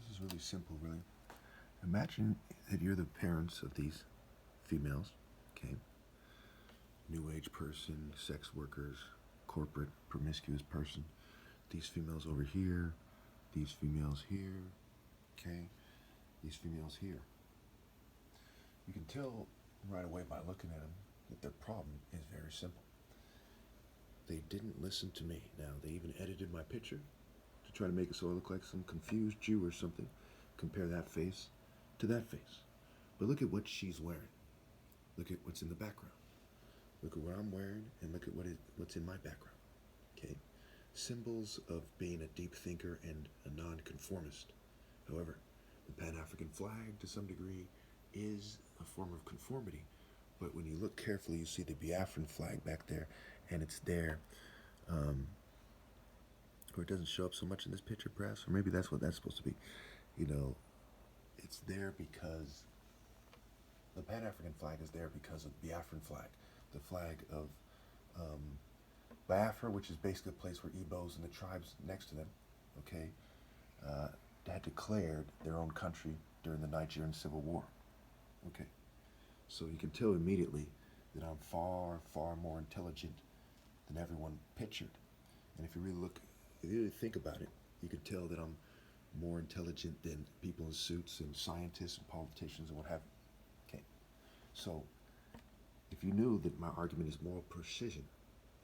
This is really simple, really. Imagine that you're the parents of these females, okay? New age person, sex workers, corporate, promiscuous person. These females over here, these females here, okay? These females here. You can tell right away by looking at them that their problem is very simple. They didn't listen to me. Now, they even edited my picture to try to make it so I look like some confused Jew or something. Compare that face to that face. But look at what she's wearing. Look at what's in the background. Look at what I'm wearing and look at what's in my background. Okay? Symbols of being a deep thinker and a nonconformist. However, the Pan-African flag, to some degree, is a form of conformity. But when you look carefully, you see the Biafran flag back there, and it's there. Or it doesn't show up so much in this picture, perhaps, or maybe that's what that's supposed to be. You know, it's there because the Pan-African flag is there because of the Biafran flag, the flag of Biafra, which is basically a place where Igbos and the tribes next to them, okay, had declared their own country during the Nigerian Civil War. Okay, so you can tell immediately that I'm far, far more intelligent than everyone pictured. And if you really look, if you really think about it, you can tell that I'm more intelligent than people in suits and scientists and politicians and what have you. Okay, so if you knew that my argument is moral precision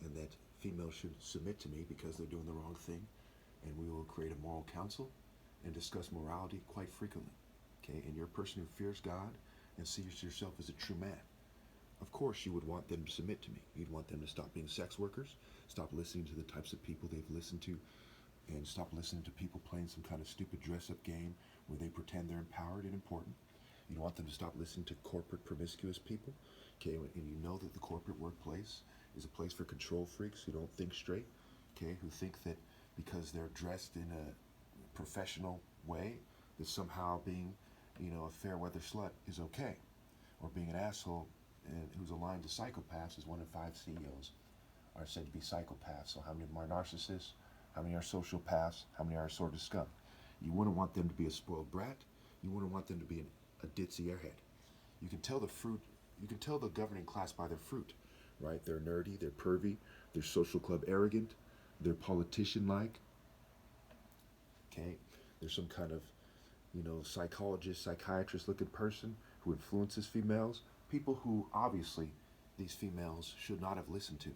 and that females should submit to me because they're doing the wrong thing, and we will create a moral council and discuss morality quite frequently. Okay, and you're a person who fears God and sees yourself as a true man. Of course, you would want them to submit to me. You'd want them to stop being sex workers, stop listening to the types of people they've listened to, and stop listening to people playing some kind of stupid dress-up game where they pretend they're empowered and important. You want them to stop listening to corporate promiscuous people, okay? And you know that the corporate workplace is a place for control freaks who don't think straight, okay? Who think that because they're dressed in a professional way, that somehow being, a fair weather slut is okay, or being an asshole and who's aligned to psychopaths, is 1 in 5 CEOs are said to be psychopaths. So how many of them are narcissists? How many are sociopaths? How many are a sort of scum? You wouldn't want them to be a spoiled brat. You wouldn't want them to be a ditzy airhead. You can tell the fruit. You can tell the governing class by their fruit, right? They're nerdy. They're pervy. They're social club arrogant. They're politician-like. Okay, they're some kind of, psychologist, psychiatrist-looking person who influences females. People who obviously these females should not have listened to.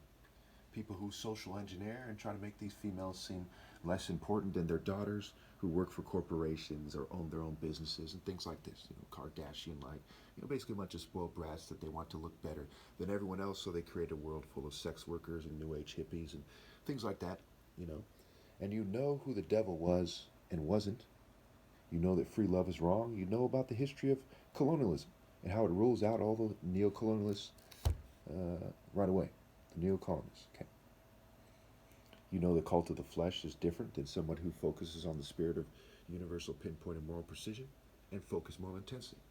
People who social engineer and try to make these females seem less important than their daughters who work for corporations or own their own businesses and things like this, Kardashian-like, basically a bunch of spoiled brats that they want to look better than everyone else, so they create a world full of sex workers and new age hippies and things like that, And you know who the devil was and wasn't. You know that free love is wrong. You know about the history of colonialism and how it rules out all the neo-colonialists right away. The neo-colonists, okay. You know the cult of the flesh is different than someone who focuses on the spirit of universal pinpoint and moral precision and focus moral intensity.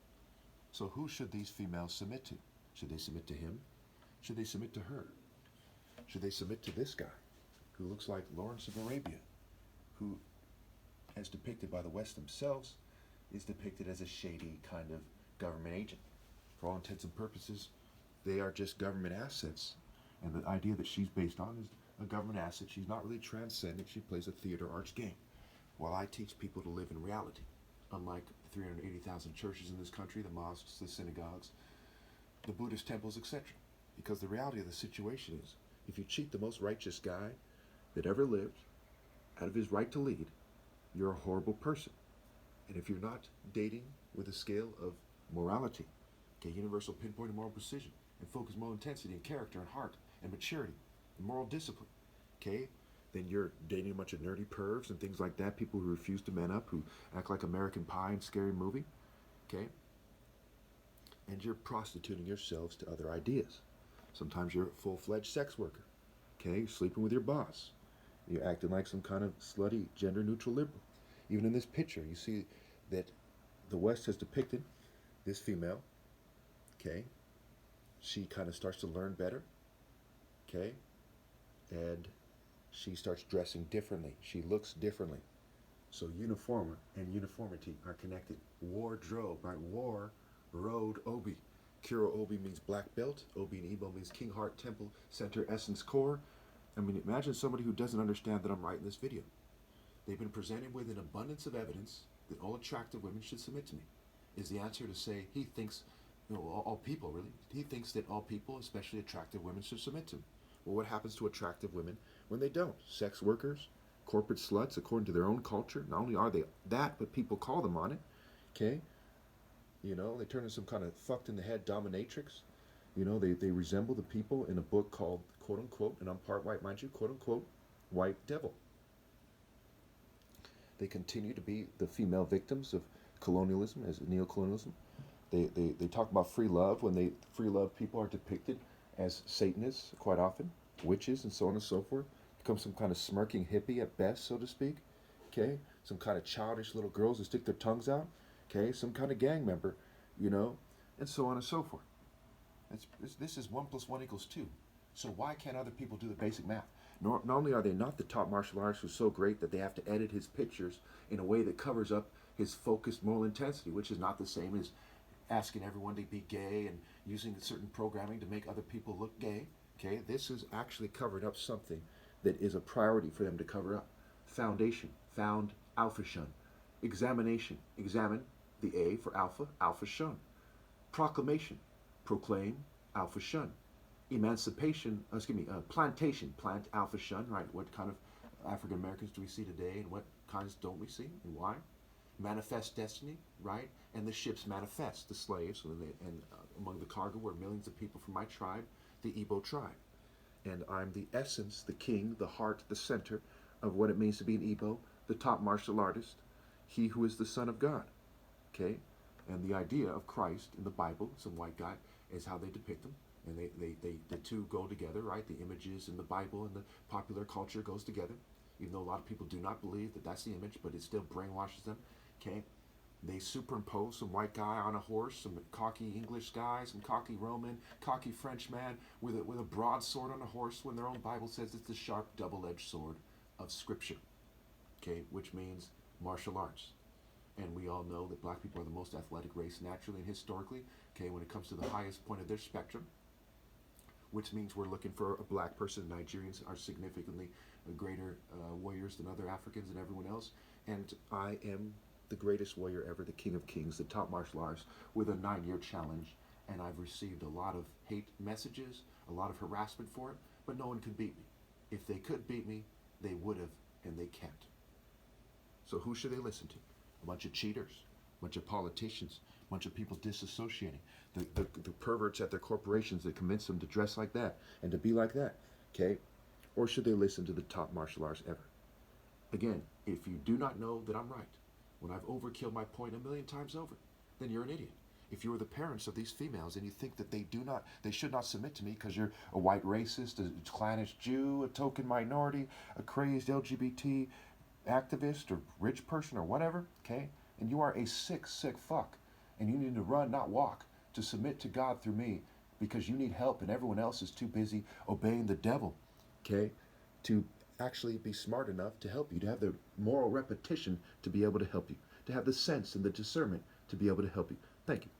So who should these females submit to? Should they submit to him? Should they submit to her? Should they submit to this guy who looks like Lawrence of Arabia, who, as depicted by the West themselves, is depicted as a shady kind of government agent? For all intents and purposes, they are just government assets. And the idea that she's based on is a government asset. She's not really transcendent. She plays a theater arts game. While I teach people to live in reality, unlike the 380,000 churches in this country, the mosques, the synagogues, the Buddhist temples, etc. Because the reality of the situation is, if you cheat the most righteous guy that ever lived out of his right to lead, you're a horrible person. And if you're not dating with a scale of morality, okay, universal pinpoint and moral precision, and focus moral intensity and character and heart and maturity and moral discipline, okay, then you're dating a bunch of nerdy pervs and things like that, people who refuse to man up, who act like American Pie and Scary Movie, okay? And you're prostituting yourselves to other ideas. Sometimes you're a full-fledged sex worker, okay, sleeping with your boss. You're acting like some kind of slutty, gender-neutral liberal. Even in this picture, you see that the West has depicted this female, okay? She kind of starts to learn better, and she starts dressing differently. She looks differently, So uniformer and uniformity are connected. Wardrobe, right? War, road, obi. Kuro obi means black belt. Obi in Igbo means king, heart, temple, center, essence, core. I mean, imagine somebody who doesn't understand that I'm writing this video. They've been presented with an abundance of evidence that all attractive women should submit to me. Is the answer to say he thinks, all people really, he thinks that all people, especially attractive women, should submit to him. Well, what happens to attractive women when they don't? Sex workers, corporate sluts, according to their own culture. Not only are they that, but people call them on it. Okay? You know, they turn into some kind of fucked in the head dominatrix. You know, they resemble the people in a book called, quote unquote, and I'm part white, mind you, quote unquote, white devil. They continue to be the female victims of colonialism, as neocolonialism. They talk about free love when free love people are depicted as Satanists quite often, witches and so on and so forth. Become some kind of smirking hippie at best, so to speak. Okay, some kind of childish little girls who stick their tongues out. Okay, some kind of gang member, you know, and so on and so forth. This is 1 + 1 = 2. So why can't other people do the basic math? Not only are they not the top martial artist who's so great that they have to edit his pictures in a way that covers up his focused moral intensity, which is not the same as asking everyone to be gay and using certain programming to make other people look gay. Okay, this is actually covered up something that is a priority for them to cover up. Foundation, found, alpha shun. Examination, examine, the A for alpha, alpha shun. Proclamation, proclaim, alpha shun. Emancipation, plantation, plant, alpha shun, right? What kind of African Americans do we see today and what kinds don't we see and why? Manifest destiny, right? And the ships manifest, the slaves, and among the cargo were millions of people from my tribe, the Igbo tribe. And I'm the essence, the king, the heart, the center of what it means to be an Igbo, the top martial artist, he who is the Son of God. Okay? And the idea of Christ in the Bible, some white guy, is how they depict him. And the two go together, right? The images in the Bible and the popular culture goes together. Even though a lot of people do not believe that that's the image, but it still brainwashes them. Okay? They superimpose some white guy on a horse, some cocky English guy, some cocky Roman, cocky French man with a broadsword on a horse when their own Bible says it's the sharp double-edged sword of Scripture. Okay? Which means martial arts. And we all know that black people are the most athletic race naturally and historically, okay, when it comes to the highest point of their spectrum, which means we're looking for a black person. Nigerians are significantly greater warriors than other Africans and everyone else. And I am the greatest warrior ever, the king of kings, the top martial artist, with a 9-year challenge. And I've received a lot of hate messages, a lot of harassment for it, but no one could beat me. If they could beat me, they would have, and they can't. So who should they listen to? A bunch of cheaters, a bunch of politicians, a bunch of people disassociating, the perverts at their corporations that convince them to dress like that and to be like that, okay? Or should they listen to the top martial artists ever? Again, if you do not know that I'm right, when I've overkilled my point 1,000,000 times over, then you're an idiot. If you are the parents of these females and you think that they should not submit to me because you're a white racist, a clannish Jew, a token minority, a crazed LGBT activist or rich person or whatever, okay? And you are a sick fuck. And you need to run, not walk, to submit to God through me because you need help and everyone else is too busy obeying the devil, okay? To actually be smart enough to help you, to have the moral repetition to be able to help you, to have the sense and the discernment to be able to help you. Thank you.